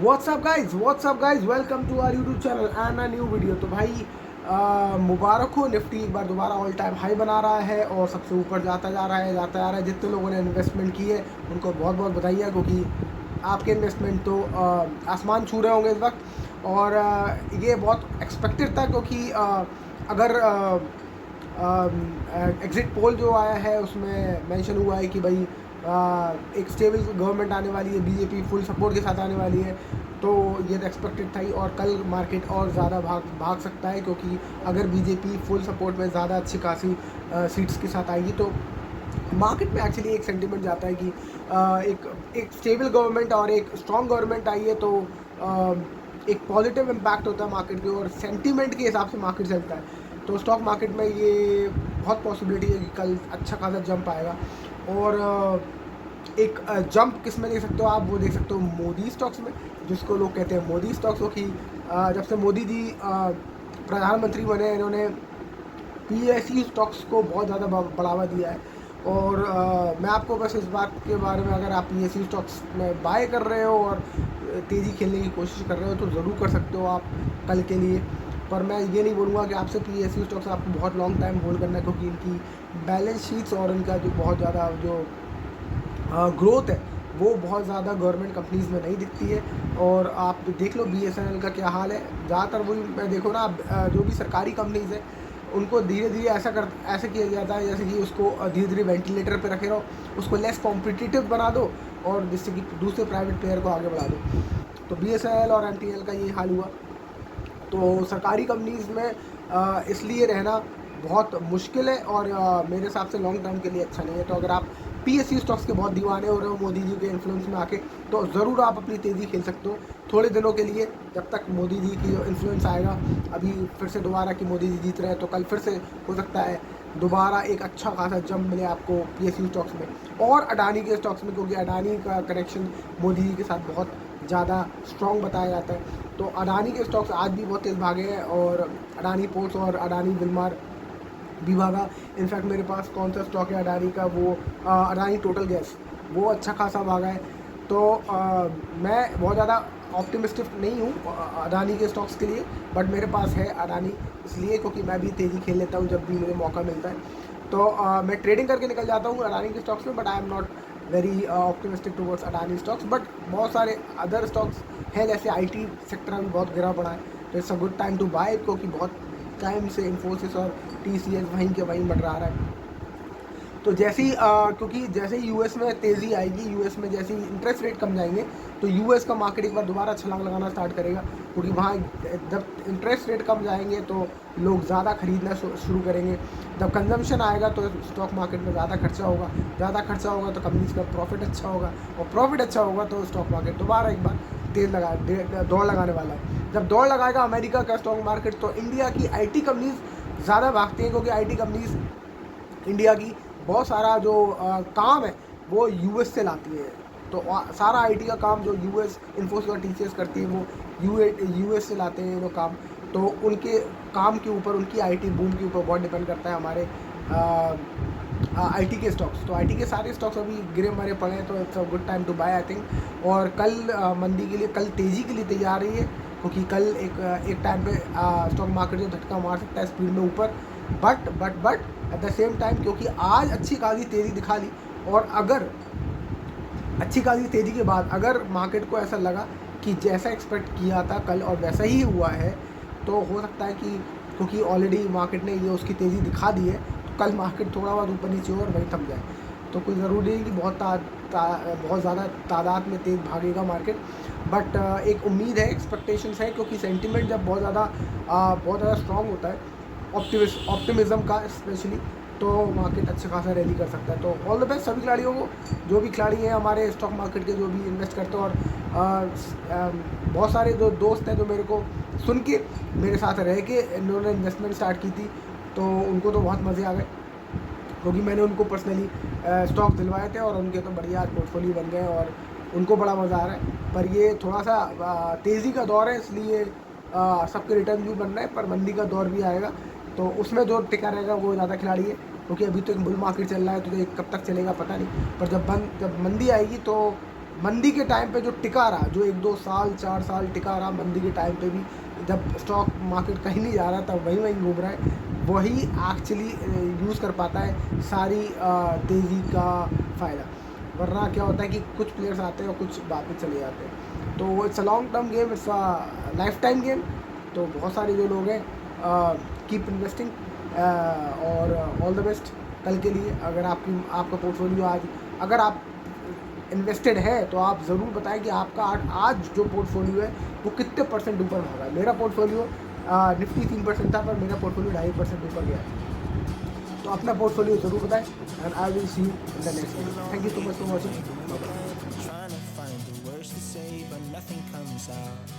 WhatsApp guys welcome to our YouTube channel and a new video. तो भाई मुबारक हो, Nifty एक बार दोबारा ऑल टाइम हाई बना रहा है और सबसे ऊपर जाता जा रहा है। जितने लोगों ने इन्वेस्टमेंट की है उनको बहुत बहुत बधाई है, क्योंकि आपके इन्वेस्टमेंट तो आसमान छू रहे होंगे इस वक्त। और ये बहुत एक्सपेक्टेड था, क्योंकि अगर एग्ज़िट पोल जो आया है उसमें मेंशन हुआ है कि भाई एक स्टेबल गवर्नमेंट आने वाली है, बीजेपी फुल सपोर्ट के साथ आने वाली है। तो ये तो एक्सपेक्टेड था ही, और कल मार्केट और ज़्यादा भाग सकता है, क्योंकि अगर बीजेपी फुल सपोर्ट में ज़्यादा अच्छी खासी सीट्स के साथ आएगी तो मार्केट में एक्चुअली एक सेंटिमेंट जाता है कि एक स्टेबल गवर्नमेंट और एक स्ट्रॉन्ग गवर्नमेंट आई है, तो एक पॉजिटिव इम्पैक्ट होता है मार्केट के, और सेंटिमेंट के हिसाब से मार्केट चलता है। तो स्टॉक मार्केट में ये बहुत पॉसिबिलिटी है कि कल अच्छा खासा जंप आएगा। और एक जंप किस में देख सकते हो आप, वो देख सकते हो मोदी स्टॉक्स में, जिसको लोग कहते हैं मोदी स्टॉक्स, क्योंकि जब से मोदी जी प्रधानमंत्री बने, इन्होंने पीएसयू स्टॉक्स को बहुत ज़्यादा बढ़ावा दिया है। और मैं आपको बस इस बात के बारे में, अगर आप पीएसयू स्टॉक्स में बाय कर रहे हो और तेज़ी खेलने की कोशिश कर रहे हो तो ज़रूर कर सकते हो आप कल के लिए। पर मैं ये नहीं बोलूँगा कि आपसे पीएसयू स्टॉक्स आपको बहुत लॉन्ग टाइम होल्ड करना है, क्योंकि इनकी बैलेंस शीट्स और इनका जो बहुत ज़्यादा जो ग्रोथ है वो बहुत ज़्यादा गवर्नमेंट कंपनीज़ में नहीं दिखती है। और आप देख लो बीएसएनएल का क्या हाल है, ज़्यादातर वही मैं देखो ना, जो भी सरकारी कंपनीज़ है उनको धीरे धीरे ऐसा किया जाता है जैसे कि उसको धीरे धीरे वेंटिलेटर पे रखे रहो, उसको लेस कॉम्पिटिटिव बना दो और जिससे कि दूसरे प्राइवेट प्लेयर को आगे बढ़ा दो। तो बीएसएनएल और एमटीएनएल का ये हाल हुआ। तो सरकारी कंपनीज़ में इसलिए रहना बहुत मुश्किल है, और मेरे हिसाब से लॉन्ग टर्म के लिए अच्छा नहीं है। तो अगर आप पीएसयू स्टॉक्स के बहुत दीवाने हो रहे हो मोदी जी के इन्फ्लुएंस में आके, तो ज़रूर आप अपनी तेज़ी खेल सकते हो थोड़े दिनों के लिए, जब तक मोदी जी की जो इन्फ्लुएंस आएगा। अभी फिर से दोबारा कि मोदी जी जीत रहे हैं, तो कल फिर से हो सकता है दोबारा एक अच्छा खासा जंप मिले आपको पीएसयू स्टॉक्स में और अडानी के स्टॉक्स में, क्योंकि अडानी का कनेक्शन मोदी जी के साथ बहुत ज़्यादा स्ट्रॉन्ग बताया जाता है। तो अडानी के स्टॉक्स आज भी बहुत तेज़ भागे हैं, और अडानी पोर्ट्स और अडानी विलमार भी भागा। इनफैक्ट मेरे पास कौन सा स्टॉक है अडानी का, वो अडानी टोटल गैस, वो अच्छा खासा भागा है। तो मैं बहुत ज़्यादा ऑप्टिमिस्टिक नहीं हूँ अडानी के स्टॉक्स के लिए, बट मेरे पास है अडानी इसलिए क्योंकि मैं भी तेज़ी खेल लेता हूँ जब भी मुझे मौका मिलता है। तो मैं ट्रेडिंग करके निकल जाता हूँ अडानी के स्टॉक्स में, but I am not very optimistic towards Adani stocks. But बहुत सारे अदर स्टॉक्स हैं, जैसे आईटी सेक्टर में बहुत गिरा पड़ा है, तो it's a good time to buy, क्योंकि बहुत टाइम से इन्फोसिस और टीसीएस वहीं के वहीं मंडरा रहा है। तो जैसे ही क्योंकि जैसे ही यूएस में तेज़ी आएगी, यूएस में जैसे ही इंटरेस्ट रेट कम जाएंगे, तो यूएस का मार्केट एक बार दोबारा छलांग लगाना स्टार्ट करेगा, क्योंकि वहाँ जब इंटरेस्ट रेट कम जाएंगे तो लोग ज़्यादा खरीदना शुरू करेंगे। जब कंजम्पशन आएगा तो स्टॉक मार्केट में ज़्यादा खर्चा होगा तो कंपनीज का प्रॉफिट अच्छा होगा, और प्रॉफिट अच्छा होगा तो स्टॉक मार्केट दोबारा एक बार दौड़ लगाने वाला है। जब दौड़ लगाएगा अमेरिका का स्टॉक मार्केट, तो इंडिया की आईटी कंपनीज ज़्यादा भागती हैं, क्योंकि आईटी कंपनीज इंडिया की बहुत सारा जो काम है वो यूएस से लाती है। तो सारा आईटी का काम जो यूएस इन्फोसिस और टीसीएस करती है वो यूएस से लाते हैं वो काम। तो उनके काम के ऊपर, उनकी आईटी बूम के ऊपर बहुत डिपेंड करता है हमारे आईटी के स्टॉक्स। तो आईटी के सारे स्टॉक्स अभी गिरे मरे पड़े हैं, तो it's a good time to buy I think. और कल मंदी के लिए, कल तेज़ी के लिए तैयार रही है, क्योंकि कल एक टाइम पे स्टॉक मार्केट जो झटका मार सकता है स्पीड में ऊपर, but at the same time, क्योंकि आज अच्छी खासी तेज़ी दिखा ली, और अगर अच्छी खासी तेज़ी के बाद अगर मार्केट को ऐसा लगा कि जैसा एक्सपेक्ट किया था कल और वैसा ही हुआ है, तो हो सकता है कि क्योंकि ऑलरेडी मार्केट ने ये उसकी तेज़ी दिखा दी है, तो कल मार्केट थोड़ा बहुत ऊपर नीचे हो और वहीं थम जाए। तो कोई ज़रूरी नहीं कि बहुत ज़्यादा तादाद में तेज़ भागेगा मार्केट, बट एक उम्मीद है, एक्सपेक्टेशंस है, क्योंकि सेंटिमेंट जब बहुत ज़्यादा स्ट्रॉन्ग होता है ऑप्टिमिज़म का स्पेशली, तो मार्केट अच्छा खासा रैली कर सकता है। तो ऑल द बेस्ट सभी खिलाड़ियों को, जो भी खिलाड़ी हैं हमारे स्टॉक मार्केट के, जो भी इन्वेस्ट करते हैं। और बहुत सारे जो दोस्त हैं जो मेरे को सुन के मेरे साथ रह के इन्होंने इन्वेस्टमेंट स्टार्ट की थी, तो उनको तो बहुत मज़े आ गए, क्योंकि मैंने उनको पर्सनली स्टॉक दिलवाए थे और उनके तो बढ़िया पोर्टफोलियो बन गए और उनको बड़ा मज़ा आ रहा है। पर ये थोड़ा सा तेज़ी का दौर है, इसलिए सबके रिटर्न भी बन रहे हैं, पर मंदी का दौर भी आएगा, तो उसमें जो टिका रहेगा वो ज़्यादा खिलाड़ी है, क्योंकि अभी तो एक बुल मार्केट चल रहा है, तो ये कब तक चलेगा पता नहीं। पर जब मंदी आएगी तो मंदी के टाइम पे जो टिका रहा, जो 1-2 साल 4 साल टिका रहा मंदी के टाइम पे भी, जब स्टॉक मार्केट कहीं नहीं जा रहा था वहीं घूम रहा है, वही एक्चुअली यूज़ कर पाता है सारी तेज़ी का फ़ायदा। वरना क्या होता है कि कुछ प्लेयर्स आते हैं और कुछ वापस चले जाते हैं। तो it's a long term game, it's a life time game. तो बहुत सारे जो लोग हैं कीप इन्वेस्टिंग और ऑल द बेस्ट कल के लिए। अगर आपका पोर्टफोलियो अगर आप इन्वेस्टेड है तो आप ज़रूर बताएं कि आपका आज जो पोर्टफोलियो है वो कितने परसेंट ऊपर भागा है। मेरा पोर्टफोलियो निफ्टी 3% था, पर मेरा पोर्टफोलियो 2.5% ऊपर गया है। तो अपना पोर्टफोलियो ज़रूर बताएं and I will see you in the next video. Thank you so much for watching. Trying to find the words to say, but nothing comes out.